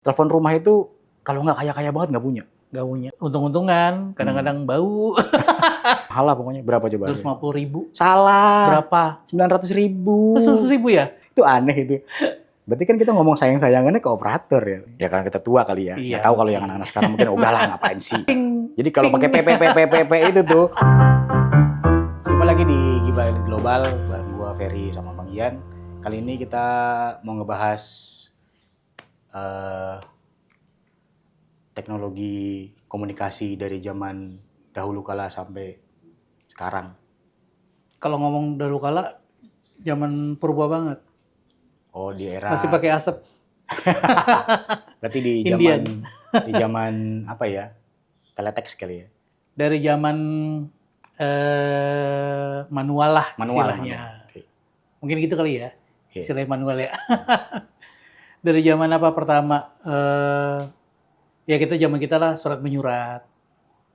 Telepon rumah itu kalau nggak kaya-kaya banget nggak punya. Nggak punya. Untung-untungan, kadang-kadang bau. Mahal lah pokoknya. Berapa coba? 250.000. Salah. Berapa? 900.000. 100.000 ya? Itu aneh itu. Berarti kan kita ngomong sayang-sayangannya ke operator ya. Ya karena kita tua kali ya. Iya, Nggak tahu kalau yang anak-anak sekarang mungkin udah lah ngapain sih. Jadi kalau pakai PPPPPP itu tuh. Jumpa lagi di Gibah Elit Global bareng gua Ferry sama Bang Ian. Kali ini kita mau ngebahas teknologi komunikasi dari zaman dahulu kala sampai sekarang. Kalau ngomong dahulu kala, zaman purba banget. Oh, di era Masih pakai asap. berarti di Indian. zaman apa ya? Teletext kali ya. Dari zaman manual lah istilahnya. Okay. Mungkin gitu kali ya, Yeah. istilah manual ya. Dari zaman apa pertama? Ya zaman kita lah surat menyurat.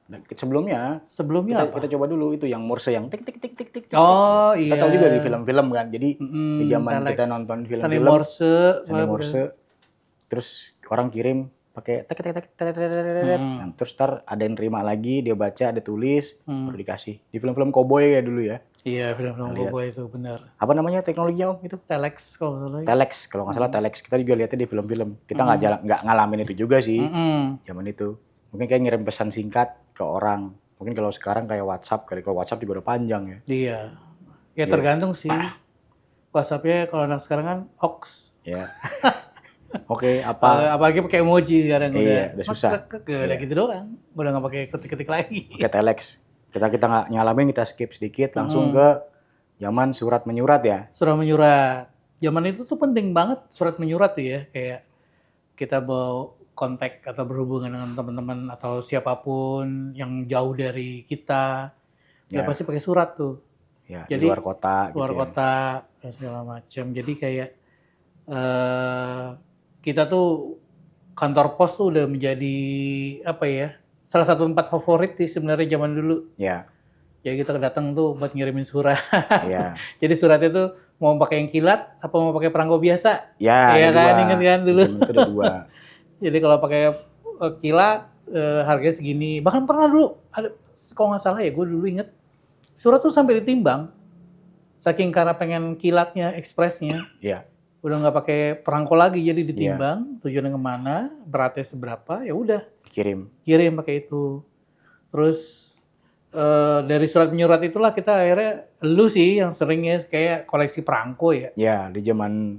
Nah, sebelumnya Sebelumnya apa? kita coba dulu itu yang Morse yang tik tik tik tik tik. Oh Kita iya. tahu juga di film-film kan. Jadi di zaman telex. kita nonton film-film Seni Morse. terus orang kirim pakai tek tek tek tek tek tek. Nah, terus ntar ada yang terima lagi, dia baca, ada tulis, baru dikasih. Di film-film cowboy ya dulu ya. Iya, film-film cowboy itu benar. Apa namanya teknologinya Om itu? Telex kalau nggak salah. Telex, kalau nggak salah telex. Kita juga lihatnya di film-film. Kita nggak ngalamin itu juga sih zaman itu. Mungkin kayak ngirim pesan singkat ke orang. Mungkin kalau sekarang kayak WhatsApp, kalau WhatsApp juga udah panjang ya. Iya. Ya tergantung sih. WhatsApp-nya kalau anak sekarang kan Ox. Ya. Oke, apa? Apalagi pakai emoji sekarang Iya, udah susah. Udah gitu doang. Udah nggak pakai ketik-ketik lagi. Pakai telex. Kita nggak nyalamin, kita skip sedikit langsung ke zaman surat menyurat ya. Surat menyurat. Zaman itu tuh penting banget surat menyurat tuh ya. Kayak kita mau kontak atau berhubungan dengan teman-teman atau siapapun yang jauh dari kita. Ya pasti pakai surat tuh. Ya, jadi di luar kota luar gitu kota dan segala macam. Jadi kayak kita tuh kantor pos tuh udah menjadi apa ya? Salah satu tempat favorit sih sebenarnya zaman dulu. Ya. Ya kita datang tuh buat ngirimin surat. Iya. Jadi suratnya tuh mau pakai yang kilat apa mau pakai perangko biasa? Ya, iya kan, inget kan dulu. Itu ada dua. Jadi kalau pakai kilat harganya segini. Bahkan pernah dulu ada, kalau nggak salah ya gue dulu inget surat tuh sampai ditimbang. Saking karena pengen kilatnya, ekspresnya. Iya. Udah nggak pakai perangko lagi, jadi ditimbang tujuannya kemana, beratnya seberapa, ya udah kirim pakai itu. Terus dari surat menyurat itulah kita akhirnya, lu sih yang seringnya kayak koleksi perangko ya. Ya, di zaman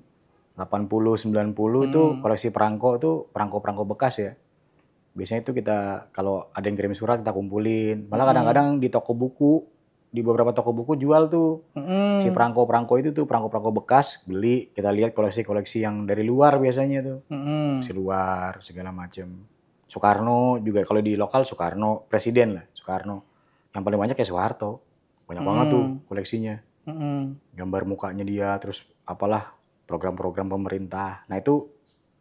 80 90 itu koleksi perangko tuh perangko bekas ya. Biasanya itu kita kalau ada yang kirim surat kita kumpulin. Malah kadang-kadang di toko buku, di beberapa toko buku jual tuh si perangko itu tuh perangko bekas, beli, kita lihat koleksi-koleksi yang dari luar biasanya tuh. Si luar segala macam. Soekarno juga, kalau di lokal Soekarno, presiden lah, Soekarno. Yang paling banyak kayak Soeharto. Banyak banget tuh koleksinya. Gambar mukanya dia, terus apalah program-program pemerintah. Nah itu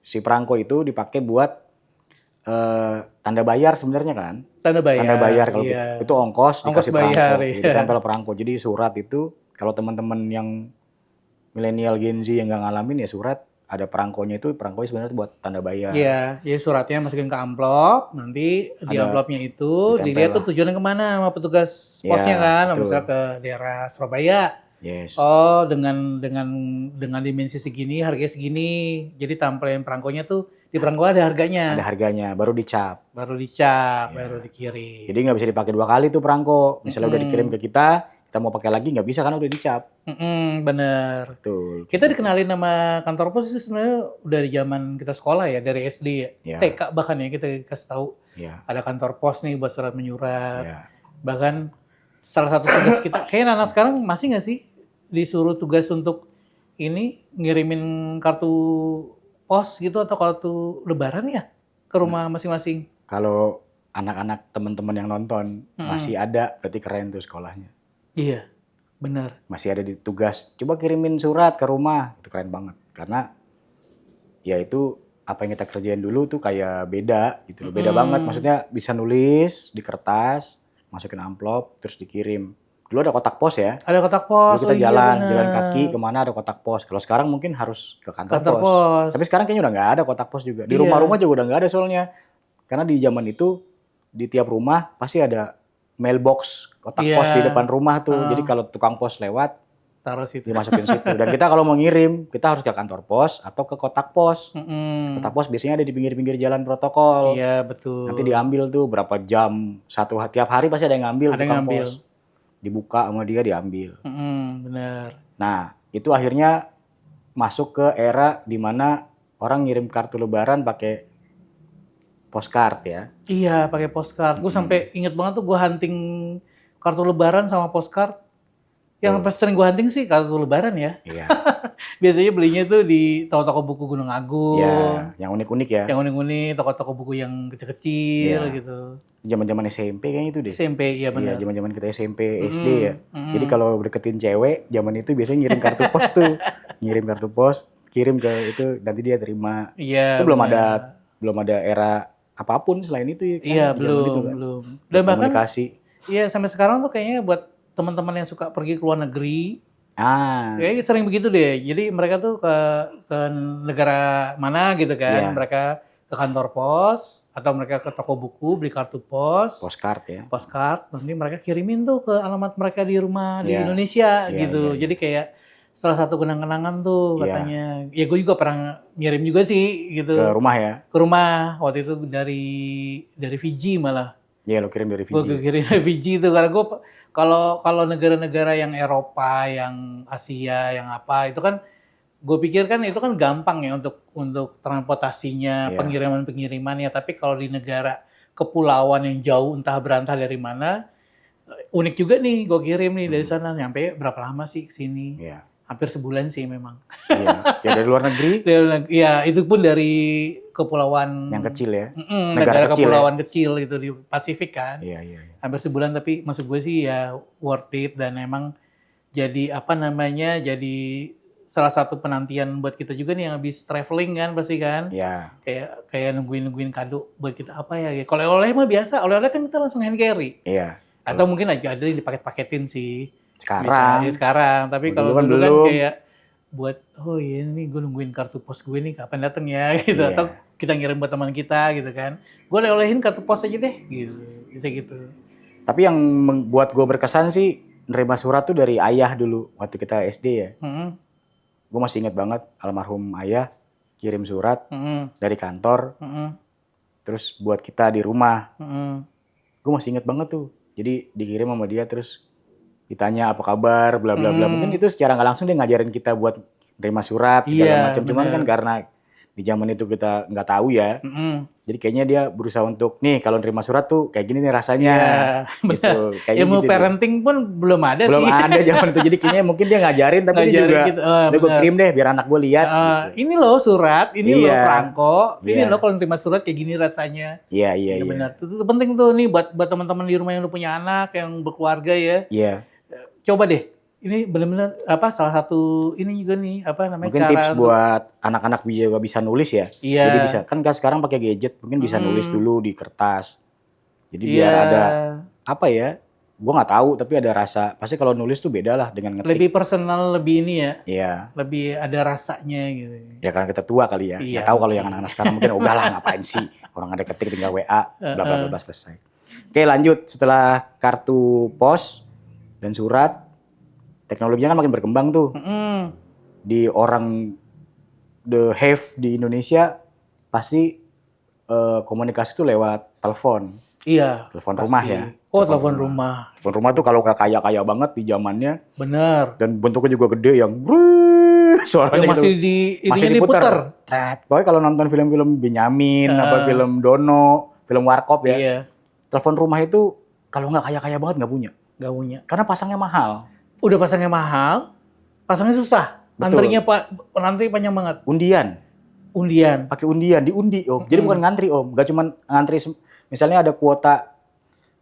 si perangko itu dipakai buat tanda bayar sebenarnya kan. Tanda bayar kalau itu ongkos dikasih bayar, perangko. Jadi tempel perangko. Jadi surat itu kalau teman-teman yang milenial Gen Z yang nggak ngalamin ya surat ada perangkonya sebenarnya buat tanda bayar. Iya, jadi suratnya masukin ke amplop, nanti di amplopnya itu dilihat tuh tujuannya kemana sama petugas posnya kan, misalnya ke daerah Surabaya. Yes. Oh, dengan dimensi segini, harganya segini. Jadi tampilin perangkonya tuh di perangko ada harganya. Ada harganya, baru dicap, baru dikirim. Jadi nggak bisa dipakai 2 kali tuh perangko. Misalnya udah dikirim ke kita mau pakai lagi nggak bisa karena udah dicap. Bener. Betul. Kita dikenalin nama kantor pos itu sebenarnya dari zaman kita sekolah ya, dari SD ya. TK bahkan ya kita kasih tahu. Ada kantor pos nih buat surat menyurat. Bahkan salah satu tugas kita, kayaknya anak sekarang masih nggak sih disuruh tugas untuk ini ngirimin kartu pos gitu atau kartu lebaran ya ke rumah masing-masing. Kalau anak-anak teman-teman yang nonton masih ada, berarti keren tuh sekolahnya. Iya, benar. Masih ada di tugas, coba kirimin surat ke rumah, itu keren banget. Karena ya itu apa yang kita kerjain dulu tuh kayak beda gitu loh. Beda banget, maksudnya bisa nulis di kertas, masukin amplop, terus dikirim. dulu ada kotak pos ya. Ada kotak pos. Dulu kita jalan kaki kemana ada kotak pos. Kalau sekarang mungkin harus ke kantor pos. Tapi sekarang kayaknya udah nggak ada kotak pos juga. Di rumah-rumah juga udah nggak ada soalnya. Karena di zaman itu di tiap rumah pasti ada mailbox kotak pos di depan rumah tuh. Jadi kalau tukang pos lewat, taruh situ. Dimasukin situ. Dan kita kalau mau ngirim, kita harus ke kantor pos atau ke kotak pos. Kotak pos biasanya ada di pinggir-pinggir jalan protokol. Iya, betul. Nanti diambil tuh berapa jam, tiap hari pasti ada yang ngambil tukang pos. Dibuka sama dia diambil. Benar. Nah, itu akhirnya masuk ke era di mana orang ngirim kartu lebaran pakai postcard ya. Iya, pakai postcard. Gue sampai inget banget tuh gue hunting kartu lebaran sama postcard. Yang sering gue hunting sih kartu lebaran ya. Iya. Biasanya belinya tuh di toko-toko buku Gunung Agung. Iya, yang unik-unik ya. Yang unik-unik, toko-toko buku yang kecil-kecil gitu. Zaman-zaman SMP kayaknya itu deh. SMP, iya benar. Iya, zaman-zaman kita SMP, SD ya. Jadi kalau deketin cewek, zaman itu biasanya ngirim kartu pos tuh. Ngirim kartu pos, kirim ke itu, nanti dia terima. Iya. Itu belum ada era apapun selain itu ya. Iya, belum. Dan bahkan komunikasi. Iya, sampai sekarang tuh kayaknya buat teman-teman yang suka pergi ke luar negeri, kayaknya sering begitu deh. Jadi mereka tuh ke negara mana gitu kan, mereka ke kantor pos atau mereka ke toko buku beli kartu pos, postcard ya. Postcard, nanti mereka kirimin tuh ke alamat mereka di rumah di Indonesia gitu. Jadi kayak salah satu kenang-kenangan tuh katanya. Ya gue juga pernah ngirim juga sih gitu. Ke rumah ya? Ke rumah, waktu itu dari Fiji malah. Iya, lo kirim dari Fiji. Gue kirim dari Fiji itu karena gue kalau negara-negara yang Eropa, yang Asia, yang apa itu kan gue pikir kan itu kan gampang ya untuk transportasinya, pengirimannya. Tapi kalau di negara kepulauan yang jauh entah berantah dari mana, unik juga nih gue kirim nih dari sana. Nyampe berapa lama sih kesini? Iya. Hampir sebulan sih memang. Iya. Ya dari luar negeri? Iya, itu pun dari kepulauan yang kecil ya. Negara kepulauan kecil itu di Pasifik kan. Iya. Hampir sebulan, tapi maksud gue sih ya worth it dan emang jadi jadi salah satu penantian buat kita juga nih yang habis traveling kan pasti kan. Iya. Kayak nungguin kado buat kita apa ya. Kalau oleh-oleh mah biasa, oleh-oleh kan kita langsung hand carry. Iya. Atau mungkin aja ada dipaket-paketin sih. Sekarang, tapi kalau dulu kan kayak buat ini gue nungguin kartu pos gue nih kapan datang ya gitu, atau kita ngirim buat teman kita gitu kan, gue olehin kartu pos aja deh gitu, bisa gitu. Tapi yang membuat gue berkesan sih nerima surat tuh dari ayah dulu waktu kita SD ya. Gue masih ingat banget almarhum ayah kirim surat dari kantor, terus buat kita di rumah. Gue masih ingat banget tuh, jadi dikirim sama dia terus ditanya apa kabar, bla bla bla. Mungkin itu secara nggak langsung dia ngajarin kita buat nerima surat segala macam. Cuman kan karena di zaman itu kita nggak tahu ya. Jadi kayaknya dia berusaha untuk nih kalau nerima surat tuh kayak gini nih rasanya. Gitu. Ilmu gitu, parenting pun belum ada belum sih. Belum ada zaman itu. Jadi kayaknya mungkin dia ngajarin tapi dia juga gitu. Gue kirim deh biar anak gue lihat. Ini loh surat, ini loh perangko, ini loh kalau nerima surat kayak gini rasanya. Iya. Benar. Itu penting tuh nih buat teman-teman di rumah yang udah punya anak, yang berkeluarga ya. Iya. Coba deh, ini benar-benar salah satu ini juga nih mungkin cara tips buat anak-anak juga bisa nulis ya. Iya. Jadi bisa kan sekarang pakai gadget, mungkin bisa nulis dulu di kertas. Jadi biar ada gue nggak tahu tapi ada rasa. Pasti kalau nulis tuh beda lah dengan ngetik. Lebih personal, lebih ini ya. Iya. Lebih ada rasanya gitu. Ya karena kita tua kali ya. Iya, tahu kalau yang anak-anak sekarang mungkin udah lah ngapain sih orang ada ketik tinggal WA, bla bla bla selesai. Oke lanjut setelah kartu pos dan surat, teknologinya kan makin berkembang tuh. Di orang the have di Indonesia pasti komunikasi tuh lewat telepon. Iya. Telepon rumah ya. Telepon rumah. Telepon rumah tuh kalau nggak kaya banget di zamannya. Bener. Dan bentuknya juga gede yang suaranya masih gitu. Masih diputar. Pokoknya kalau nonton film-film Benyamin, film Dono, film Warkop ya. Iya. Telepon rumah itu kalau nggak kaya banget nggak punya. Nggak punya. Karena pasangnya mahal. Udah pasangnya mahal, pasangnya susah. Antrinya nanti panjang banget. Undian. Pakai undian, diundi om. Jadi bukan ngantri om. Gak cuma ngantri, misalnya ada kuota,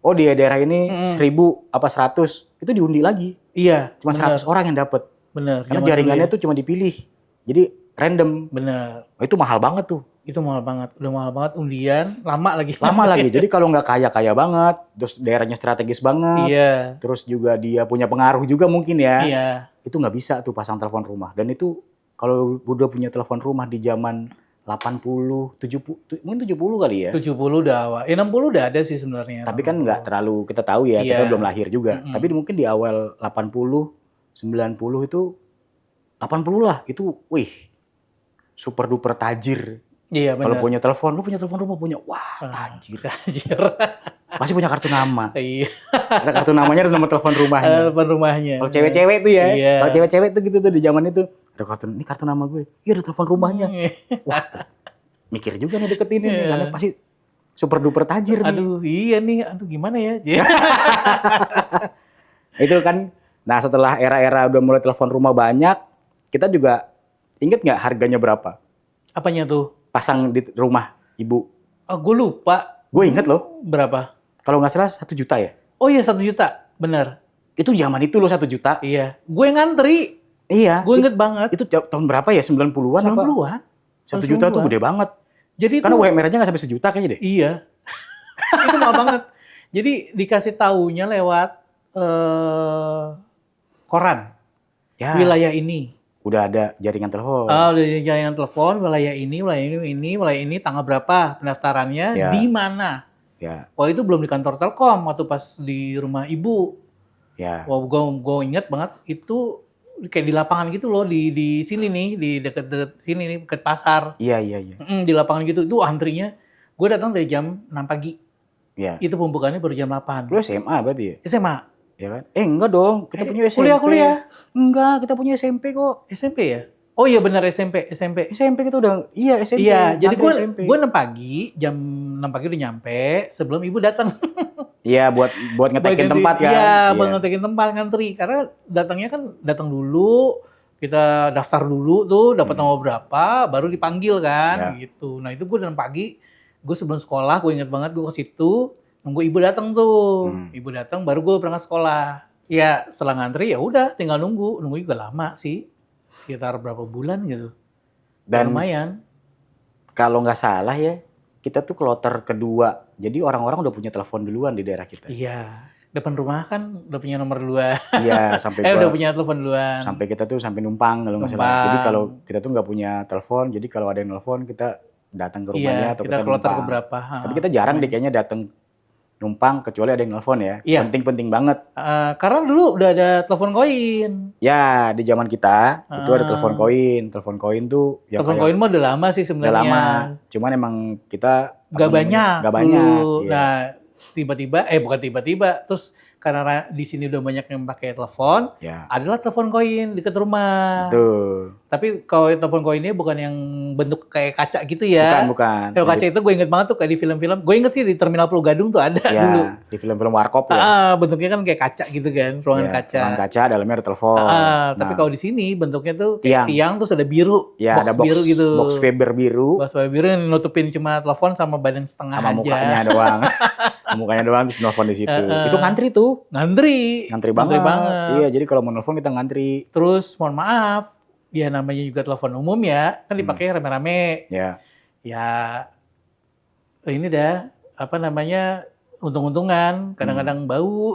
di daerah ini 1.000 apa 100, itu diundi lagi. Iya. Cuma 100 orang yang dapat. Bener. Karena jaringannya tuh cuma dipilih. Jadi random. Bener. Itu mahal banget tuh. Itu mahal banget, udah mahal banget, undian, lama lagi. Lama lagi, jadi kalau nggak kaya-kaya banget, terus daerahnya strategis banget, Iya. terus juga dia punya pengaruh juga mungkin ya, Iya. itu nggak bisa tuh pasang telepon rumah. Dan itu kalau udah punya telepon rumah di zaman 80, 70, mungkin 70 kali ya. 70 udah awal, 60 udah ada sih sebenarnya. Tapi kan nggak terlalu kita tahu ya, kita Iya. belum lahir juga. Tapi mungkin di awal 80, 90 itu, 80 lah, itu wih, super duper tajir. Iya benar. Kalau punya telepon, lu punya telepon rumah, punya, wah tajir. Tajir. Pasti punya kartu nama. Iya. Ada kartu namanya, ada nomor telepon rumahnya. Telepon rumahnya. Kalau cewek-cewek tuh ya, Iya. kalau cewek-cewek tuh gitu tuh di zaman itu, ada kartu, ini kartu nama gue, iya ada telepon rumahnya. Wah, mikir juga nih deketin ini, karena pasti super duper tajir nih. Aduh iya nih, aduh gimana ya. Itu kan, nah setelah era-era udah mulai telepon rumah banyak, kita juga inget nggak harganya berapa? Apanya tuh? Pasang di rumah ibu. Oh, gue lupa. Gue inget loh, Berapa? kalau nggak salah 1 juta ya. Oh iya 1 juta, bener. Itu zaman itu loh 1 juta. Iya, gue ngantri. Iya. Gue inget banget. Itu tahun berapa ya? 90-an apa? 90-an. 1 juta tuh gede banget. Jadi Karena itu, UMR aja nggak sampai 1 juta kayaknya deh. iya. Itu mahal banget. Jadi dikasih taunya lewat koran. Ya, Wilayah ini. udah ada jaringan telepon. Udah jaringan telepon, wilayah ini, wilayah ini, tanggal berapa pendaftarannya, Ya. di mana. Ya, Wah itu belum di kantor Telkom, waktu pas di rumah ibu. ya. Wah gue inget banget, itu kayak di lapangan gitu loh, di sini nih, di deket sini nih, deket pasar. Iya, iya, iya. Di lapangan gitu, itu antrinya. Gue datang dari jam 6 pagi. Ya. Itu pembukaannya baru jam 8. Lu SMA berarti ya? SMA? Ya kan? Enggak dong, kita punya SMP. Kuliah. Enggak, kita punya SMP kok. SMP ya? Oh iya benar SMP. SMP kita udah, iya SMP. Iya, jadi antri SMP. gue 6 pagi, jam 6 pagi udah nyampe, sebelum ibu datang. Iya, buat ngetekin tempat kan. Iya, buat ngetekin tempat ngantri. Karena datangnya kan datang dulu, kita daftar dulu tuh, dapat nomor berapa, baru dipanggil kan, gitu. Nah itu gue 6 pagi, gue sebelum sekolah, gue inget banget gue ke situ, nunggu ibu datang tuh. Ibu datang, baru gue berangkat sekolah. Ya setelah ngantri ya udah, tinggal nunggu juga lama sih, sekitar berapa bulan gitu. Dan lumayan. Kalau nggak salah ya, kita tuh kloter kedua. Jadi orang-orang udah punya telepon duluan di daerah kita. Iya, depan rumah kan udah punya nomor duluan. Iya, sampai udah punya telepon duluan. Sampai kita tuh sampai numpang kalau nggak salah. Jadi kalau kita tuh nggak punya telepon, jadi kalau ada yang nelfon kita datang ke rumahnya atau kita kloter numpang. ke berapa. Tapi kita jarang deh kayaknya datang numpang kecuali ada yang nelfon ya. Iya. Penting-penting banget. Karena dulu udah ada telepon koin. Ya, di zaman kita itu ada telepon koin. Telepon koin tuh ya telepon koin mah udah lama sih sebenarnya. Udah lama. Cuman emang kita Gak banyak. Dulu. Iya. Nah, tiba-tiba bukan tiba-tiba, terus karena di sini udah banyak yang pakai telepon, adalah telepon koin dekat rumah. Betul. Tapi kalau telepon koinnya bukan yang bentuk kayak kaca gitu ya. Bukan. Kalau kaca itu gue inget banget tuh kayak di film-film. Gue inget sih di Terminal Pulau Gadung tuh ada dulu. Di film-film Warkop ya. Bentuknya kan kayak kaca gitu kan, ruangan kaca. Ruangan kaca, dalamnya ada telepon. Tapi kalau di sini bentuknya tuh kayak tiang terus ada biru. Ya, box ada box biru gitu. Box fiber biru. Box fiber biru yang nutupin cuma telepon sama badan setengah sama aja. mukanya doang. Mukanya doang terus nelfon di situ. Itu ngantri tuh. Ngantri banget. Iya, jadi kalau mau nelfon kita ngantri. Terus mohon maaf, ya namanya juga telepon umum ya, kan dipakai rame-rame. Ya. Ya ini dah apa namanya, untung-untungan, kadang-kadang bau.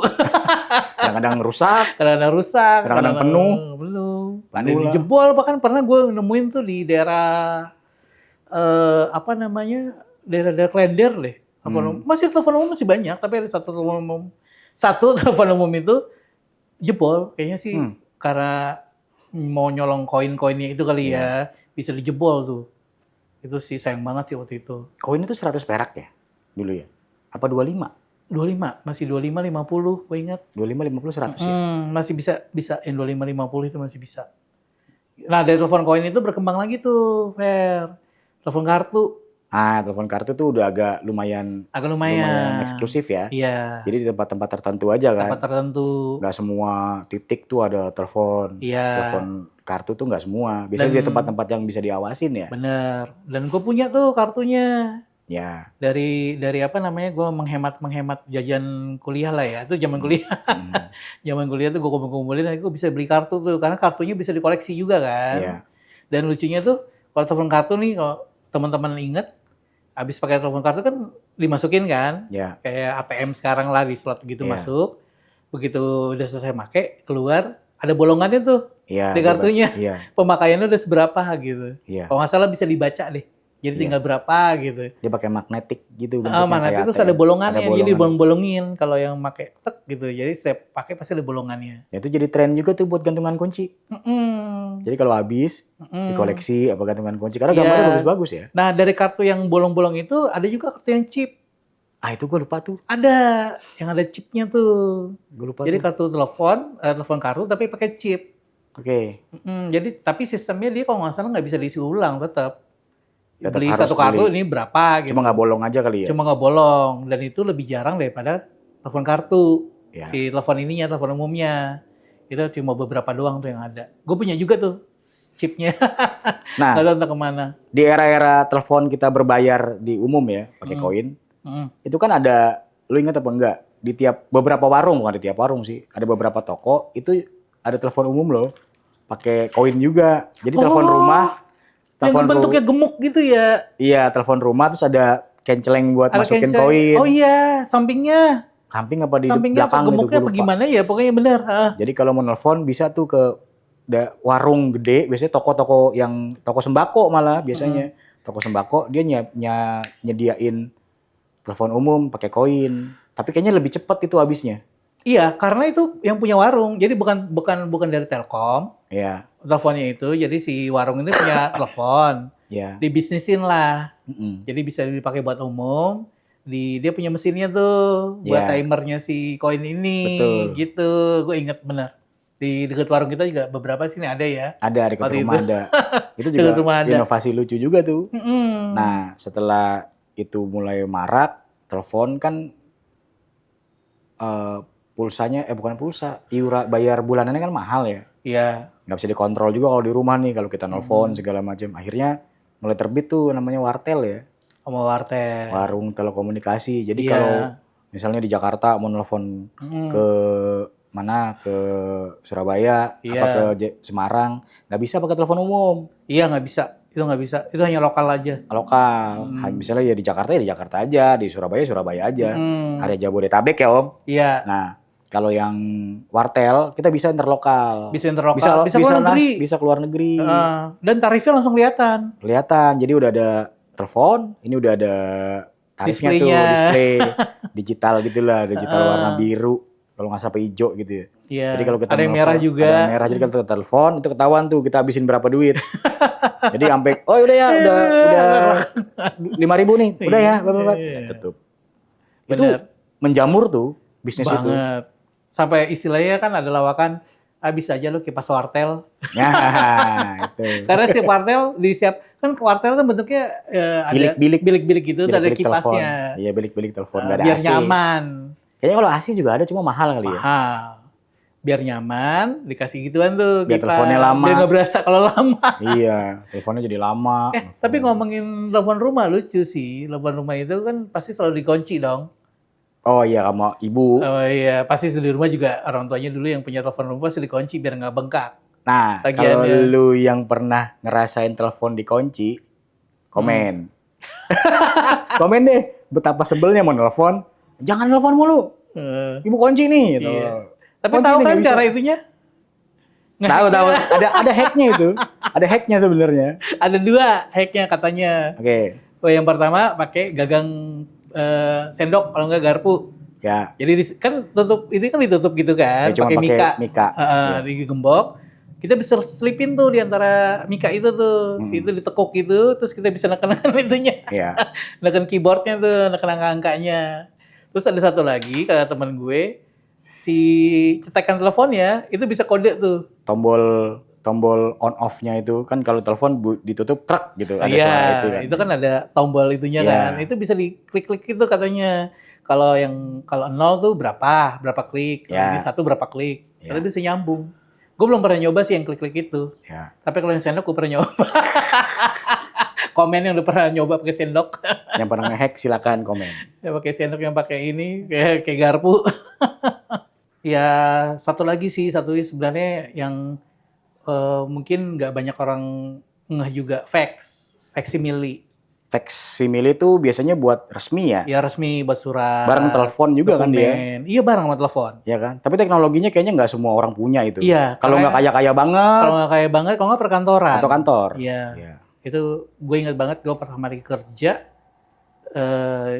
Kadang-kadang rusak. Kadang-kadang penuh. Ada yang dijebol, bahkan pernah gue nemuin tuh di daerah apa namanya, daerah-daerah Klender deh. Masih telepon umum masih banyak, tapi ada satu telepon umum itu jebol, kayaknya sih karena mau nyolong koin-koinnya itu kali ya, bisa dijebol tuh. Itu sih sayang banget sih waktu itu. Koin itu 100 perak ya dulu ya? Apa 25? 25, masih 25, 50, gue ingat. 25, 50, 100 ya? Masih bisa, yang 25, 50 itu masih bisa. Nah dari telepon koin itu berkembang lagi tuh, Fer. Telepon kartu. Telepon kartu tuh udah agak lumayan eksklusif ya. Iya. Jadi di tempat-tempat tertentu aja kan. Tempat tertentu. Nggak semua titik tuh ada telepon. Iya. Telepon kartu tuh nggak semua. Biasanya di tempat-tempat yang bisa diawasin ya. Bener. Dan gue punya tuh kartunya. Ya. Dari apa namanya, gue menghemat jajan kuliah lah ya. Itu zaman kuliah. Zaman kuliah tuh gue kumpulin, gue bisa beli kartu tuh. Karena kartunya bisa dikoleksi juga kan. Iya. Dan lucunya tuh kalau telepon kartu nih, kalau teman-teman inget, habis pakai telepon kartu kan dimasukin kan, kayak ATM sekarang lah di slot gitu masuk. Begitu udah selesai pakai, keluar ada bolongannya tuh di kartunya. Pemakaiannya udah seberapa gitu. Kalau nggak salah bisa dibaca deh. Jadi tinggal berapa gitu. Dia pakai magnetik gitu bentuknya. Magnetik terus ada bolongannya, jadi bolong-bolongin kalau yang pakai tek gitu. Jadi saya pakai pasti ada bolongannya. Ya, itu jadi tren juga tuh buat gantungan kunci. Jadi kalau habis dikoleksi apa gantungan kunci karena gambarnya bagus-bagus ya. Nah, dari kartu yang bolong-bolong itu ada juga kartu yang chip. Itu gue lupa tuh. Ada yang ada chipnya tuh. Gue lupa. Jadi kartu telepon kartu tapi pakai chip. Oke. Jadi tapi sistemnya dia kalau nggak salah nggak bisa diisi ulang tetap beli satu kartu ini berapa gitu. Cuma nggak bolong aja kali ya. Cuma nggak bolong dan itu lebih jarang daripada telepon kartu. Si telepon ininya, telepon umumnya. Itu cuma beberapa doang tuh yang ada. Gue punya juga tuh chipnya. Nah, nggak tahu entah kemana. Di era-era telepon kita berbayar di umum ya, pakai koin. Itu kan ada, lu ingat apa enggak? Di tiap beberapa warung, bukan di tiap warung sih. Ada beberapa toko itu ada telepon umum loh, pakai koin juga. Jadi telepon rumah. Yang bentuknya gemuk gitu ya? Iya, telepon rumah terus ada kenceleng buat masukin koin. Oh iya, sampingnya. Samping apa di sampingnya belakang gitu? Gemuknya apa gimana ya? Pokoknya bener. Jadi kalau mau nelfon bisa tuh ke warung gede, biasanya toko-toko yang toko sembako malah biasanya. Toko sembako dia nyediain telepon umum pakai koin. Tapi kayaknya lebih cepat itu habisnya. Iya, karena itu yang punya warung. Jadi bukan dari Telkom. Iya. Teleponnya itu, jadi si warung ini punya telepon. Dibisnisin lah. Jadi bisa dipakai buat umum. Dia punya mesinnya tuh buat timernya si koin ini. Betul. Gitu. Gue inget bener. Di dekat warung kita juga beberapa sini ada ya. Ada, dekat rumah ada. Itu juga inovasi lucu juga tuh. Nah, setelah itu mulai marak, telepon kan pulsanya, bukan pulsa, bayar bulanannya kan mahal ya. Iya. Nggak bisa dikontrol juga kalau di rumah nih, kalau kita nelfon segala macam. Akhirnya mulai terbit tuh namanya wartel ya. Wartel. Warung telekomunikasi. Jadi kalau misalnya di Jakarta mau nelfon ke mana, ke Surabaya, apa ke Semarang, nggak bisa pakai telepon umum. Iya, nggak bisa. Itu nggak bisa. Itu hanya lokal aja. Lokal. Misalnya ya di Jakarta aja, di Surabaya aja. Area Jabodetabek ya Om. Iya. Nah, kalau yang wartel kita bisa interlokal. Bisa keluar negeri. Bisa keluar negeri. Dan tarifnya langsung kelihatan. Jadi udah ada telepon, ini udah ada tarifnya tuh, display digital gitulah, digital warna biru. Kalau nggak sampai hijau gitu ya. Iya. Jadi kalau kita ada yang merah juga. Ada yang merah, jadi kalau kita telepon itu ketahuan tuh kita habisin berapa duit. Jadi sampai, oh udah ya, udah 5.000 nih, udah ya, bapak. Tutup. Itu menjamur tuh bisnis itu. Banget. Sampai istilahnya kan ada lawakan, bisa aja lo kipas wartel. Nah, itu. Karena si wartel kan wartel kan bentuknya ada bilik-bilik gitu, ada kipasnya. Iya, bilik-bilik telepon, nggak ada biar AC. Biar nyaman. Kayaknya kalau AC juga ada, cuma mahal kali ya. Mahal. Biar nyaman, dikasih gituan tuh. Biar teleponnya lama. Biar nggak berasa kalau lama. Iya, teleponnya jadi lama. Tapi ngomongin telepon rumah lucu sih. Telepon rumah itu kan pasti selalu dikunci dong. Oh iya, sama ibu. Oh iya, pasti di rumah juga orang tuanya dulu yang punya telepon rumah pasti dikunci biar nggak bengkak. Nah, kalau lu yang pernah ngerasain telepon dikunci, komen. Komen deh, betapa sebelnya mau nelfon. Jangan nelfon mulu. Ibu kunci nih gitu. Iya. Tapi tahu kan cara itunya? Tahu. Ada hacknya itu. Ada hacknya sebenarnya. Ada 2 hacknya katanya. Oke. Yang pertama pakai gagang sendok kalau nggak garpu. Ya. Jadi kan ditutup gitu kan, pakai mika. Digembok. Kita bisa selipin tuh di antara mika itu tuh. Situ ditekuk gitu, terus kita bisa neken itunya. Iya. Neken keyboardnya tuh, neken angka-angkanya. Terus ada satu lagi, kata teman gue, si cetekan teleponnya itu bisa kode tuh. Tombol on off-nya itu kan kalau telepon ditutup truk gitu, ada suara itu kan. Itu kan ada tombol itunya kan. Itu bisa diklik-klik itu katanya. Kalau 0 tuh berapa klik, ini 1 berapa klik. Itu bisa nyambung. Gue belum pernah nyoba sih yang klik-klik itu. Tapi kalau yang sendok gue pernah nyoba. Komen yang udah pernah nyoba pakai sendok. Yang pernah nge-hack silakan komen. Ya pakai sendok yang pakai ini kayak garpu. Ya satu lagi sebenarnya yang mungkin nggak banyak orang ngeh juga facsimile. Facsimile itu biasanya buat resmi ya? Ya resmi buat surat. Bareng telepon juga dokumen. Kan dia? Iya bareng sama telepon. Iya kan? Tapi teknologinya kayaknya nggak semua orang punya itu. Iya. Kalau nggak kaya-kaya banget. Kalau nggak kaya banget, kalau nggak perkantoran. Atau kantor. Iya. Ya. Itu gue ingat banget gue pertama kali kerja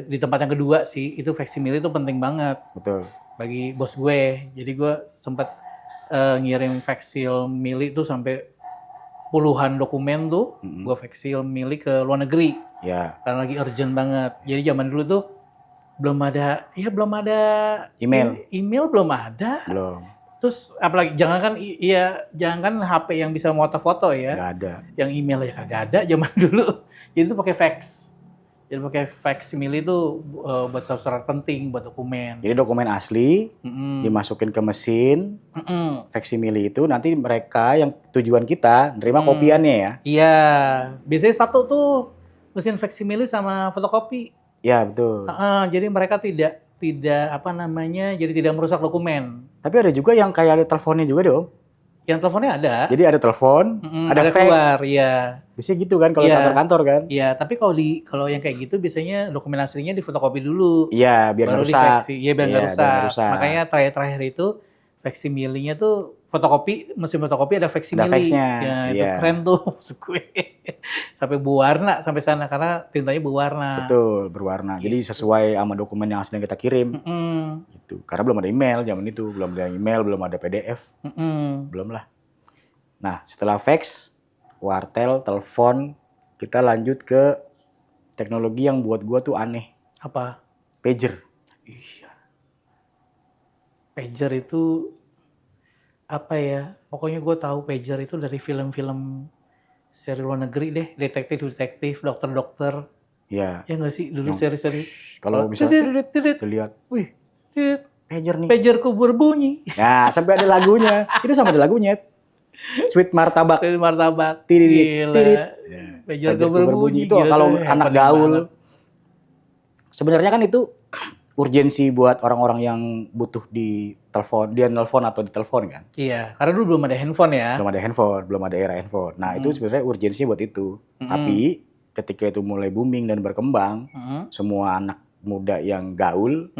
di tempat yang kedua sih, itu facsimile itu penting banget. Betul. Bagi bos gue. Jadi gue sempat ngirim facsimile itu sampai puluhan dokumen tuh, gue facsimile ke luar negeri. Ya. Karena lagi urgent banget. Jadi zaman dulu tuh belum ada email belum ada. Belum. Terus apalagi jangankan HP yang bisa foto-foto ya. Nggak ada. Yang email ya kagak ada zaman dulu. Jadi itu pakai fax. Jadi pakai facsimile itu buat surat penting, buat dokumen. Jadi dokumen asli dimasukin ke mesin, facsimile itu nanti mereka yang tujuan kita nerima kopiannya ya. Iya, biasanya satu tuh mesin facsimile sama fotokopi. Iya betul. Jadi mereka tidak jadi tidak merusak dokumen. Tapi ada juga yang kayak ada teleponnya juga dong. Yang teleponnya ada. Jadi ada telepon, ada fax. Keluar, ya. Biasanya gitu kan kalau kantor-kantor kan. Iya, tapi kalau yang kayak gitu biasanya dokumen aslinya difotokopi dulu. Iya, biar nggak rusak. Iya, biar nggak rusak. Makanya terakhir itu facsimile-nya tuh mesin fotokopi ada facsimile. Ada fax-nya. Ya, itu keren tuh gue. Sampai berwarna sampai sana karena tintanya berwarna. Betul, berwarna. Gitu. Jadi sesuai sama dokumen yang asli yang kita kirim. Gitu. Karena belum ada email zaman itu, belum ada email, belum ada PDF. Belum lah. Nah, setelah fax, wartel, telepon, kita lanjut ke teknologi yang buat gua tuh aneh. Apa? Pager. Iya. Pager itu apa ya? Pokoknya gue tahu pager itu dari film-film seri luar negeri deh, detektif, dokter-dokter. Iya. Ya nggak sih dulu seri-seri. Kalau bisa dilihat, wih, pager nih. Pagerku berbunyi. Nah, sampai ada lagunya. Itu sama ada lagunya. Sweet Martabak. Sweet Martabak. Tirit. Pagerku berbunyi. Itu kalau anak gaul. Sebenarnya kan itu urgensi buat orang-orang yang butuh di telepon, dia nelpon atau di telepon kan? Iya, karena dulu belum ada handphone ya. Belum ada era handphone. Nah, itu sebenarnya urgensinya buat itu. Tapi ketika itu mulai booming dan berkembang, semua anak muda yang gaul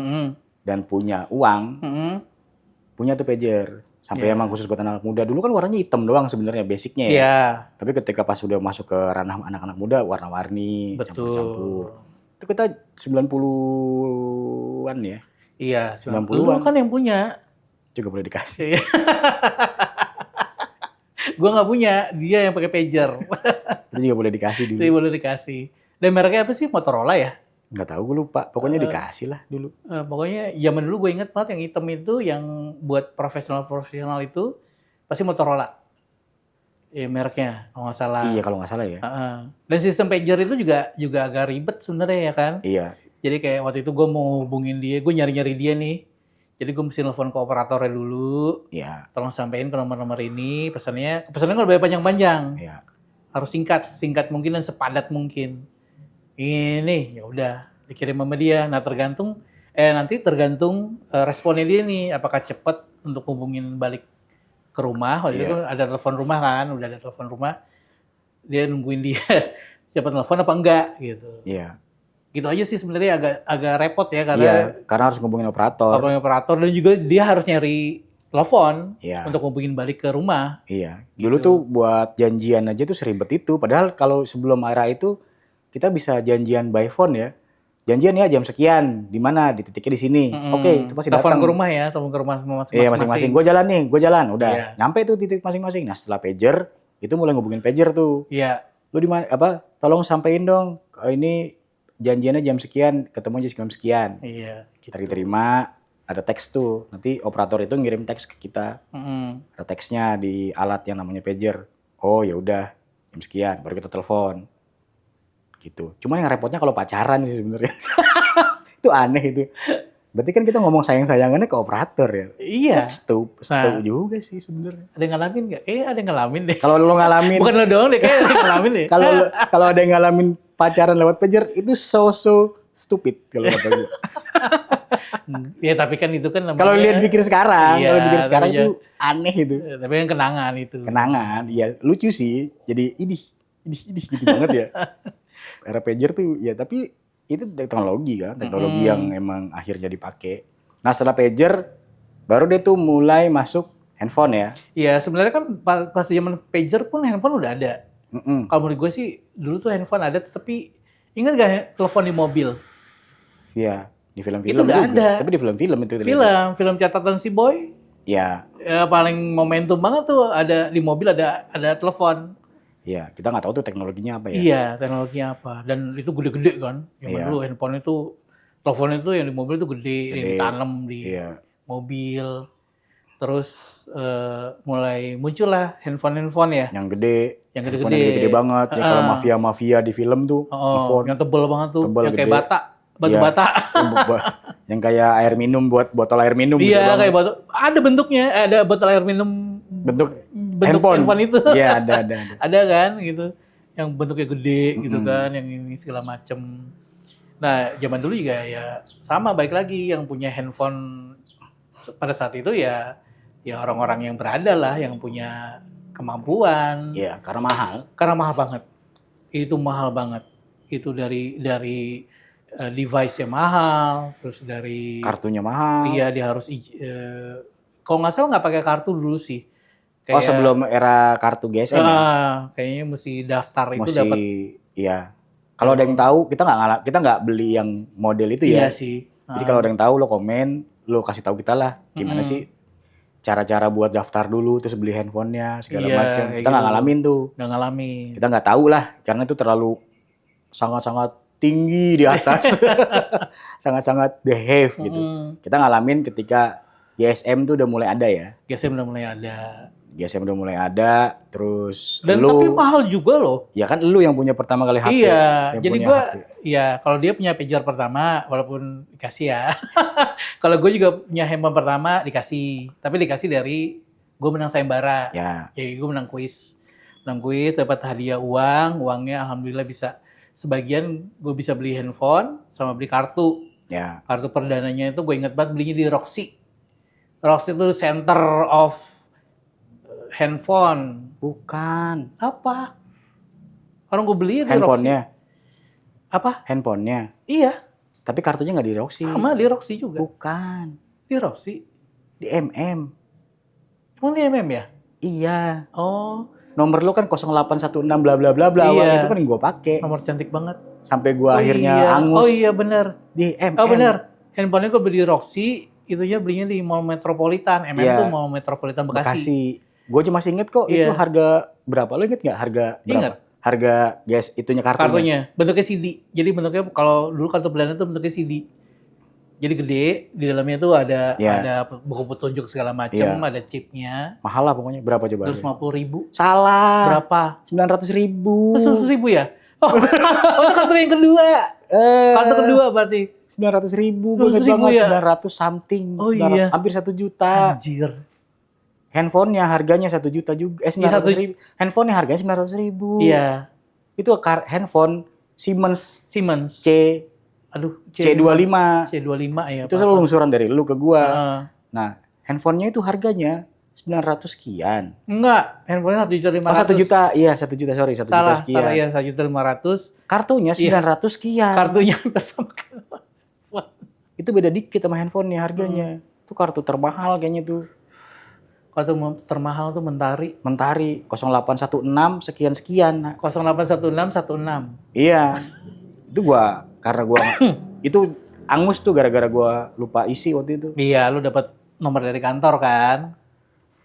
dan punya uang, punya tuh pager. Sampai emang khusus buat anak muda. Dulu kan warnanya hitam doang sebenarnya basicnya ya. Iya. Tapi ketika pas udah masuk ke ranah anak-anak muda, warna-warni, campur-campur. Itu kita 90-an ya. Iya, 90-an. Lu kan yang punya. Juga boleh dikasih. Gua nggak punya, dia yang pakai pager. Itu juga boleh dikasih dulu. Itu boleh dikasih. Dan mereknya apa sih? Motorola ya? Nggak tahu, gue lupa. Pokoknya dikasih lah dulu. Pokoknya zaman dulu gue inget banget yang hitam itu, yang buat profesional itu pasti Motorola. Ya mereknya, kalau nggak salah. Iya, kalau nggak salah ya. Dan sistem pager itu juga agak ribet sebenarnya ya kan? Iya. Jadi kayak waktu itu gue mau hubungin dia, gue nyari-nyari dia nih. Jadi gue mesti nelfon ke operatornya dulu. Iya. Tolong sampein ke nomor-nomor ini, pesannya nggak boleh panjang-panjang. Iya. Harus singkat mungkin dan sepadat mungkin. Ini ya udah dikirim sama dia. Nah nanti tergantung responnya dia nih, apakah cepat untuk hubungin balik ke rumah. Waktu itu ada telepon rumah kan, udah ada telepon rumah. Dia nungguin dia cepat telepon apa enggak gitu. Iya. Gitu aja sih sebenarnya agak repot ya karena harus ngubungin operator. Dan juga dia harus nyari telepon untuk hubungin balik ke rumah. Iya. Dulu tuh buat janjian aja tuh seribet itu. Padahal kalau sebelum era itu kita bisa janjian by phone ya. Janjian ya jam sekian, di mana? Di titiknya di sini. Oke, itu pasti datang. Telepon ke rumah ya, telepon ke rumah masing-masing. Iya, masing-masing. Gue jalan. Udah, nyampe tuh titik masing-masing. Nah, setelah pager, itu mulai ngubungin pager tuh. Iya. Lu di mana? Tolong sampein dong. Kalau ini janjiannya jam sekian, ketemu jam sekian. Iya. Kita diterima, ada teks tuh. Nanti operator itu ngirim teks ke kita. Ada teksnya di alat yang namanya pager. Oh, ya udah, jam sekian, baru kita telepon. Gitu. Cuma yang repotnya kalau pacaran sih sebenarnya. Itu aneh itu. Berarti kan kita ngomong sayang-sayangannya ke operator ya. Iya. Stup juga sih sebenarnya. Ada yang ngalamin nggak? Ada yang ngalamin deh. Kalau lo ngalamin. Bukan lo doang deh, kayak ada yang ngalamin deh. Kalau ada yang ngalamin pacaran lewat pager, itu so stupid kalau kata gue. Ya tapi kan itu kan namanya. Kalau lihat pikir sekarang, iya, itu aneh itu. Tapi kan kenangan itu. Kenangan, ya lucu sih. Jadi ini ini gitu banget ya. Era pager tuh ya, tapi itu teknologi kan, teknologi yang emang akhirnya dipakai. Nah setelah pager baru dia tuh mulai masuk handphone ya. Iya, sebenarnya kan pas zaman pager pun handphone udah ada. Kalau menurut gue sih dulu tuh handphone ada, tapi ingat gak telepon di mobil? Iya, di film-film itu udah juga. ada. Tapi di film-film itu. Film catatan si boy. Iya. Ya, paling momentum banget tuh ada di mobil ada telepon. Iya, kita nggak tahu tuh teknologinya apa ya. Iya, teknologinya apa. Dan itu gede-gede kan. Zaman dulu handphone itu, telepon itu yang di mobil itu gede. Yang ditanam di mobil. Terus mulai muncullah handphone ya. Yang gede. Yang gede-gede banget. Ya kalau mafia di film tuh. Yang tebel banget tuh. Yang kayak batu bata. Yang kayak air minum, buat botol air minum. Iya, kayak botol. Ada bentuknya, ada botol air minum. Bentuk handphone itu. Iya, ada. Ada kan gitu. Yang bentuknya gede gitu kan, yang ini segala macem. Nah, zaman dulu juga ya sama, baik lagi yang punya handphone pada saat itu ya orang-orang yang berada lah, yang punya kemampuan. Iya, karena mahal. Karena mahal banget. Itu mahal banget. Itu dari device-nya mahal, terus dari kartunya mahal. Iya, dia harus kalau nggak salah nggak pakai kartu dulu sih. Kayak, sebelum era kartu GSM ya? Kayaknya mesti daftar itu dapat. Iya. Kalau ada yang tahu, kita nggak beli yang model itu ya. Iya sih. Jadi kalau ada yang tahu, lo komen, lo kasih tahu kita lah gimana sih cara-cara buat daftar dulu, terus beli handphonenya segala macam. Kita nggak ngalamin tuh. Nggak ngalamin. Kita nggak tahu lah, karena itu terlalu sangat-sangat tinggi di atas, sangat-sangat behave gitu. Kita ngalamin ketika GSM tuh udah mulai ada ya. GSM udah mulai ada, terus dan tapi mahal juga loh. Ya kan lu yang punya pertama kali HP. Iya, jadi gue, ya kalau dia punya pager pertama, walaupun dikasih ya. Kalau gue juga punya handphone pertama dikasih, tapi dikasih dari gue menang sayembara. Ya. Jadi gue menang kuis, dapat hadiah uangnya alhamdulillah bisa. Sebagian gue bisa beli handphone sama beli kartu. Ya. Kartu perdananya itu gue ingat banget belinya di Roxy. Roxy itu center of handphone. Bukan. Apa? Orang gue beli di handphonenya. Roxy. Apa? Handphonenya. Iya. Tapi kartunya nggak di Roxy. Sama di Roxy juga. Bukan. Di Roxy. Di MM. Emang di MM ya? Iya. Oh. Nomor lu kan 0816 bla bla bla bla. Iya. Itu kan yang gue pakai. Nomor cantik banget. Sampai gue akhirnya angus. Oh iya benar. Di MM. Oh benar. Handphonenya gue beli di Roxy. Itunya belinya di Mall Metropolitan. MM tuh Mall Metropolitan Bekasi. Gue cuma masih inget kok itu harga berapa. Lo inget nggak harga berapa? Ingat. Harga itunya kartunya. Bentuknya CD. Jadi bentuknya kalau dulu kartu pelayanan itu bentuknya CD. Jadi gede, di dalamnya tuh ada buku petunjuk segala macam, ada chipnya. Mahal lah pokoknya. Berapa coba? 250.000. Salah. Berapa? 900.000. 900.000 ya? Oh, kartu yang kedua. Kartu kedua berarti. 900.000. Gue inget banget 900 something. Oh iya. Hampir 1 juta. Anjir. Handphonenya harganya 1 juta juga. 900.000. Handphonenya harganya 900.000. Iya. Itu handphone Siemens. C25. C25 ya. Itu selalu lungsuran dari lu ke gua. Nah, handphonenya itu harganya 900 sekian. Enggak, handphonenya 1.500.000. Oh, 1 juta. Iya, 1 juta, sorry. 1 juta sekian. Salah, ya 1.500.000. Kartunya 900 sekian. Kartunya bersama. Itu beda dikit sama handphonenya harganya. Itu kartu termahal kayaknya tuh. Kartu termahal tuh Mentari. 0816 sekian-sekian. 081616. Iya. Itu karena gua itu angus tuh gara-gara gua lupa isi waktu itu. Iya, lu dapat nomor dari kantor kan?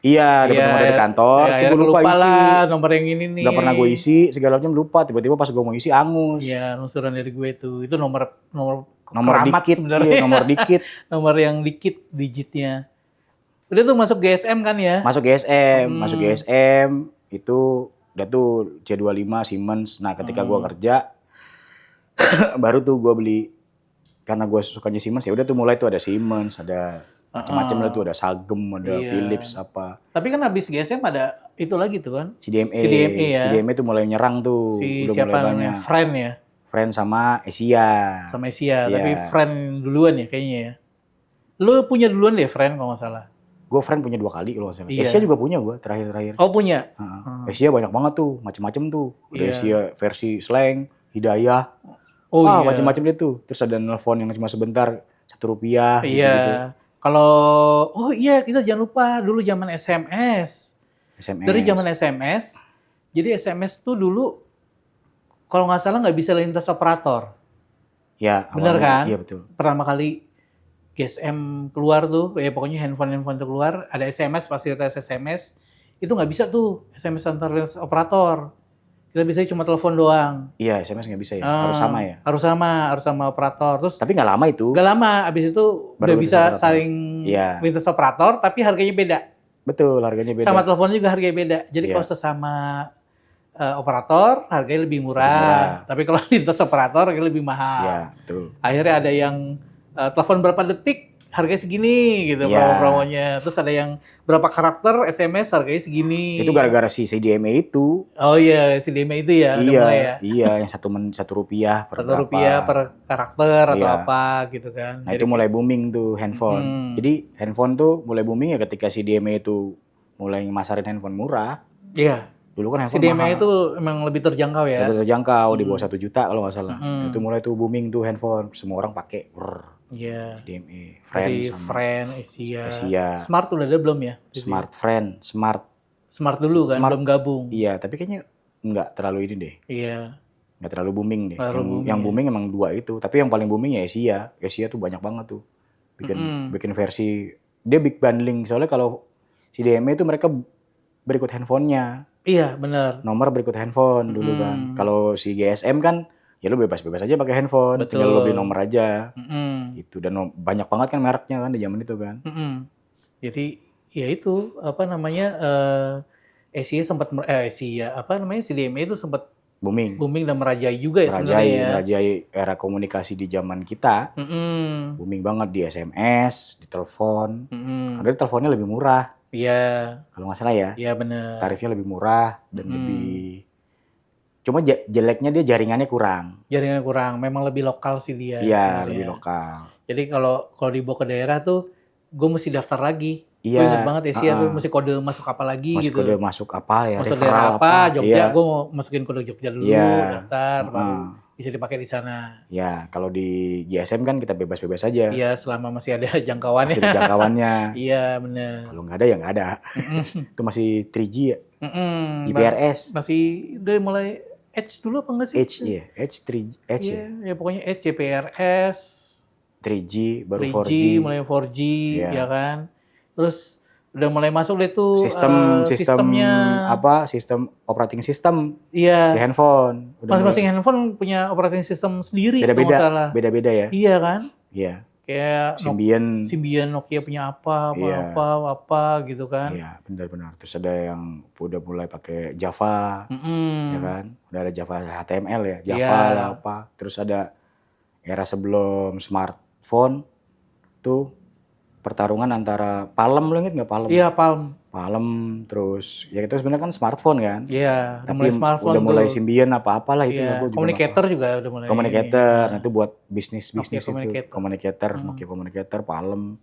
Iya, dapat nomor dari kantor. Ya, gue lupa isi. Lah, nomor yang ini nih. Gak pernah gue isi, segala macam lupa. Tiba-tiba pas gue mau isi angus. Iya, lungsuran dari gue tuh. Itu nomor dikit sebenarnya. Iya, nomor dikit. Nomor yang dikit digitnya. Udah tuh masuk GSM kan ya? Masuk GSM. Itu udah tuh C25 Siemens. Nah, ketika gue kerja baru tuh gue beli, karena gue sukanya Siemens, ya udah tuh mulai tuh ada Siemens, ada macam-macam lah tuh, ada Sagem, ada Philips apa. Tapi kan habis GSM ada itu lagi tuh kan? CDMA ya. CDMA tuh mulai nyerang tuh. Udah siapa namanya? Friend ya? Friend sama Asia. Tapi Friend duluan ya kayaknya ya. Lu punya duluan deh Friend kalau nggak salah. Gue Friend punya 2 kali kalau nggak salah. Iya. Asia juga punya gue terakhir. Oh punya? Asia banyak banget tuh, macem-macem tuh. Ada Iya. Asia versi slang, Hidayah. Oh iya. Macem-macem deh tuh. Terus ada nelfon yang cuma sebentar, Rp1 Iya. gitu. Kalau, oh iya kita jangan lupa dulu zaman SMS. Dari zaman SMS, jadi SMS tuh dulu kalau nggak salah nggak bisa lintas operator. Ya, benar kan? Iya betul. Pertama kali GSM keluar tuh, ya pokoknya handphone tuh keluar, ada SMS, fasilitas SMS, itu nggak bisa tuh SMS antar lintas operator. Kita bisa cuma telepon doang. Iya, SMS nggak bisa ya, harus sama ya? Harus sama operator. Terus tapi nggak lama itu. Nggak lama, abis itu udah bisa saling lintas operator, tapi harganya beda. Betul, harganya beda. Sama telepon juga harganya beda. Jadi kalau sesama operator, harganya lebih murah. Tapi kalau lintas operator, harganya lebih mahal. Iya, betul. Akhirnya ada yang telepon berapa detik, harganya segini gitu promo-promonya. Terus ada yang berapa karakter SMS, harganya segini. Itu gara-gara si CDMA itu. Oh iya, CDMA itu ya. Iya, yang Rp1 per Rp1 per karakter atau apa gitu kan. Nah, jadi, itu mulai booming tuh handphone. Jadi handphone tuh mulai booming ya ketika CDMA itu mulai masarin handphone murah. Iya. Dulu kan handphone CDMA mahal. itu emang lebih terjangkau ya. Lebih terjangkau, di bawah 1 juta kalau nggak salah. Itu mulai tuh booming tuh handphone. Semua orang pakai. Iya. CDMA, Friend, Asia. Smart udah ada belum ya? Smart Friend, Smart dulu kan, belum gabung. Iya, tapi kayaknya nggak terlalu ini deh. Iya. Nggak terlalu booming deh. Yang booming emang 2 itu. Tapi yang paling booming ya Asia. Asia tuh banyak banget tuh. Bikin versi, dia big bundling. Soalnya kalau CDMA itu mereka berikut handphonenya. Iya, benar. Nomor berikut handphone dulu kan. Kalau si GSM kan, ya lu bebas-bebas aja pakai handphone. Betul. Tinggal lu beli nomor aja. Gitu. Dan banyak banget kan mereknya kan di zaman itu kan. Jadi ya itu apa namanya Asia sempat CDMA itu sempat booming dan merajai juga ya sebenarnya. Merajai era komunikasi di zaman kita. Booming banget di SMS, di telepon. Karena teleponnya lebih murah. Iya. Kalau nggak salah ya. Iya benar. Tarifnya lebih murah dan lebih. Cuma jeleknya dia jaringannya kurang. Memang lebih lokal sih dia. Iya, lebih lokal. Jadi kalau dibawa ke daerah tuh, gue mesti daftar lagi. Iya. Gue ingat banget Asia tuh mesti kode masuk apa lagi gitu. Kode masuk apa ya? Masuk daerah apa? Jogja, gue mau masukin kode Jogja dulu, daftar, baru bisa dipakai di sana. Ya, kalau di GSM kan kita bebas-bebas aja. Iya, selama masih ada jangkauannya. Masih ada jangkauannya. Iya, benar. Kalau nggak ada ya nggak ada. Itu masih 3G ya. GPRS. Masih dari mulai Edge dulu apa enggak sih? Edge, iya. Edge 3G. Edge ya. Ya pokoknya Edge, GPRS. 3G, baru 3G, 4G. mulai 4G, ya kan. Terus udah mulai masuk deh tuh sistemnya apa? Sistem operating system. Iya. Si handphone. Masing-masing handphone punya operating system sendiri. Beda-beda ya. Iya kan? Iya. Kayak Symbian, Nokia punya apa gitu kan. Iya, benar-benar. Terus ada yang udah mulai pakai Java, ya kan. Udah ada Java HTML ya, Java lah apa. Terus ada era sebelum smartphone tuh pertarungan antara Palm, lo inget nggak Palm? Iya, Palm. Terus ya itu sebenarnya kan smartphone kan. Iya, tapi udah mulai Symbian apa-apalah itu. Iya. Communicator juga udah mulai. Communicator, nah itu buat bisnis itu. Communicator. Nokia Communicator, Palm.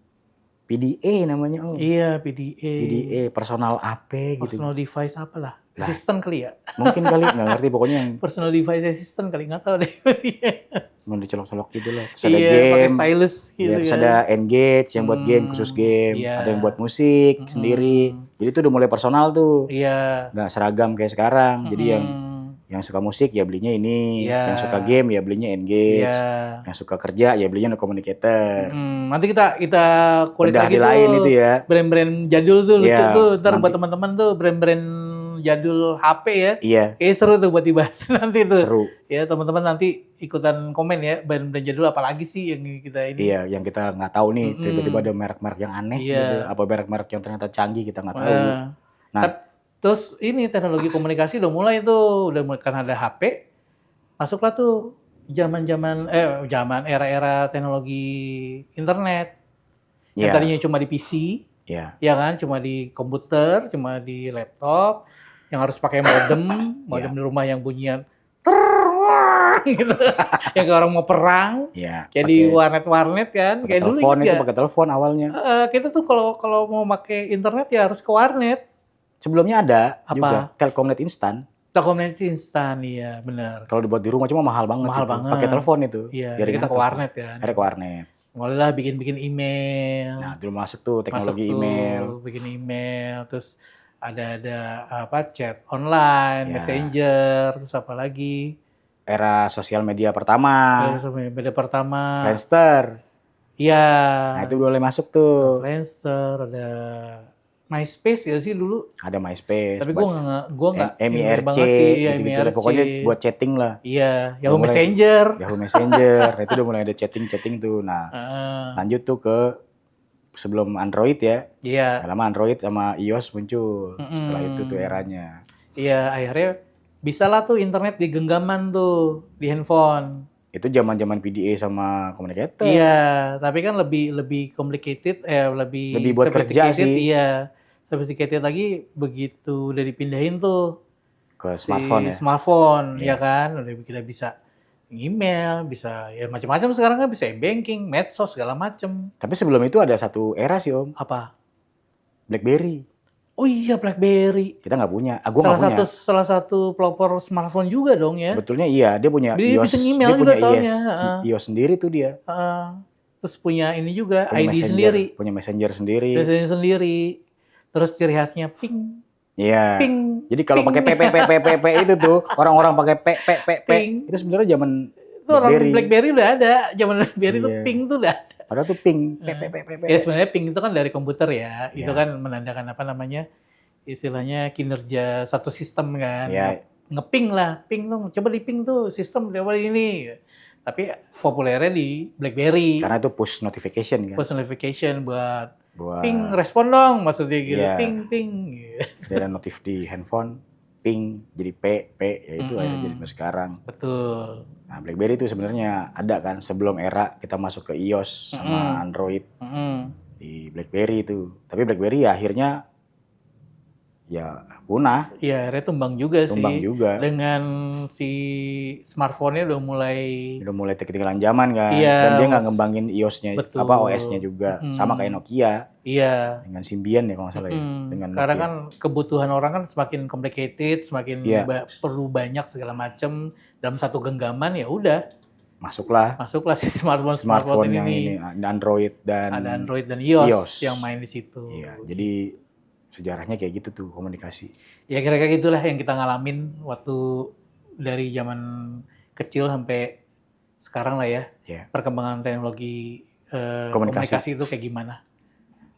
PDA namanya. Iya, PDA. Personal AP gitu. Personal device apalah. Assistant kali ya? Mungkin kali, nggak ngerti pokoknya yang. Personal device assistant kali, nggak tahu deh. Mau dicolok-colok gitu loh. Terus ada game. Pakai stylus gitu ya, terus ada Engage yang buat game, khusus game. Ada yang buat musik sendiri. Jadi itu udah mulai personal tuh. Iya. Nggak seragam kayak sekarang. Jadi yang suka musik ya belinya ini, yang suka game ya belinya Engage, yang suka kerja ya belinya Communicator. Nanti kita kulik lagi tuh lain itu ya. Brand-brand jadul tuh lucu tuh. Ntar buat teman-teman tuh brand-brand jadul HP ya. Iya. Kayaknya seru tuh buat dibahas nanti tuh. Seru. Ya teman-teman nanti ikutan komen ya brand-brand jadul apalagi sih yang kita ini. Iya, yang kita nggak tahu nih. Tiba-tiba ada merek-merek yang aneh gitu. Apa merek-merek yang ternyata canggih kita nggak tahu. Nah. Terus ini teknologi komunikasi udah mulai kan ada HP, masuklah tuh zaman era-era teknologi internet. Yang tadinya cuma di PC, ya kan, cuma di komputer, cuma di laptop, yang harus pakai modem di rumah yang bunyian perang gitu. Yang kayak orang mau perang. Iya. Kayak di warnet-warnet kan. Kayak dulu telepon gitu itu pakai telepon awalnya. Kita tuh kalau mau pakai internet ya harus ke warnet. Sebelumnya ada Apa? juga Telkomnet instan. Telkomnet instan, iya benar. Kalau dibuat di rumah cuma mahal banget. Mahal itu. banget. Pakai telepon itu. Iya. Kita ke warnet kan. Akhirnya ke warnet. Mulailah bikin email. Nah, dulu masuk tuh teknologi email. Bikin email, terus ada chat online, Ya. messenger, terus apa lagi? Era sosial media pertama. Media pertama. Friendster. Iya. Nah, itu boleh masuk tuh. Friendster, ada MySpace ya sih dulu. Ada MySpace. Tapi gue nggak MIRC, iya, gitu-gitu. MIRC. Pokoknya buat chatting lah. Iya, Yahoo Messenger. Yahoo Messenger. Nah, itu udah mulai ada chatting tuh. Nah, lanjut tuh ke sebelum Android ya. Iya. Lama Android sama iOS muncul. Setelah itu tuh eranya. Iya, akhirnya bisa lah tuh internet di genggaman tuh di handphone. Itu zaman-zaman PDA sama communicator. Iya, tapi kan lebih complicated, lebih buat kerja sih. Iya, sophisticated lagi begitu udah dipindahin tuh ke smartphone ya. Smartphone, ya kan, udah kita bisa email, bisa ya macam-macam sekarang kan bisa banking, medsos segala macam. Tapi sebelum itu ada satu era sih Om. Apa? BlackBerry. Oh iya, BlackBerry. Kita nggak punya. Gua nggak punya. Salah satu pelopor smartphone juga dong ya. Sebetulnya iya, dia punya dia iOS. bisa email dia juga punya soalnya. iOS sendiri tuh dia. Terus punya ini juga, punya ID messenger, sendiri. Punya messenger sendiri. Messenger sendiri. Terus ciri khasnya ping. Iya. Ping. Jadi kalau pakai PPPPPP itu tuh orang-orang pakai PPPP itu sebenarnya zaman itu orang BlackBerry udah ada. Zaman BlackBerry itu ping tuh udah ada. Padahal tuh ping PPPP. Ya sebenarnya ping itu kan dari komputer ya. Itu kan menandakan apa namanya? Istilahnya kinerja satu sistem kan. Ya. Ngeping lah, ping dong. Coba di ping tuh sistem coba ini. Tapi populernya di BlackBerry. Karena itu push notification kan. Push notification buat ping respon dong maksudnya gitu. Ping. Gitu. Ada notif di handphone, ping jadi P ya itu akhirnya jadi sekarang. Betul. Nah, BlackBerry itu sebenarnya ada kan sebelum era kita masuk ke iOS sama Android. Di BlackBerry itu. Tapi BlackBerry ya akhirnya ya punah. Iya, akhirnya tumbang juga sih. Tumbang juga. Dengan si smartphone-nya udah mulai ketinggalan zaman kan. Iya, dan dia nggak ngembangin iOS-nya, OS-nya juga. Sama kayak Nokia. Iya. Dengan Symbian ya kalau nggak salah ya. Dengan karena Nokia. kan kebutuhan orang kan semakin complicated, semakin perlu banyak segala macam dalam satu genggaman ya udah. Masuklah si smartphone yang ini. Ada Android dan iOS yang main di situ. Iya, jadi sejarahnya kayak gitu tuh komunikasi. Ya kira-kira gitulah yang kita ngalamin waktu dari zaman kecil sampai sekarang lah ya. Perkembangan teknologi komunikasi itu kayak gimana.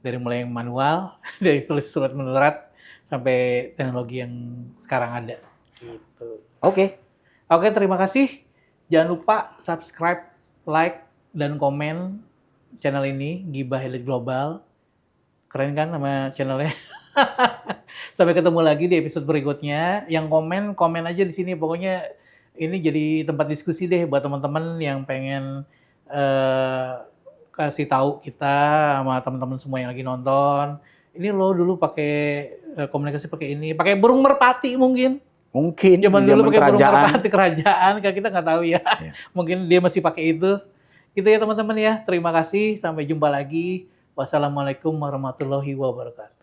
Dari mulai yang manual, dari tulis surat menyurat sampai teknologi yang sekarang ada. Gitu. Oke, terima kasih. Jangan lupa subscribe, like, dan komen channel ini, Gibah Elite Global. Keren kan nama channelnya? Sampai ketemu lagi di episode berikutnya. Yang komen aja di sini. Pokoknya ini jadi tempat diskusi deh buat teman-teman yang pengen kasih tahu kita sama teman-teman semua yang lagi nonton. Ini lo dulu pakai komunikasi pakai ini, pakai burung merpati mungkin. Zaman dulu pakai burung merpati kerajaan, kan kita nggak tahu ya. Mungkin dia masih pakai itu. Gitu ya teman-teman ya. Terima kasih. Sampai jumpa lagi. Wassalamualaikum warahmatullahi wabarakatuh.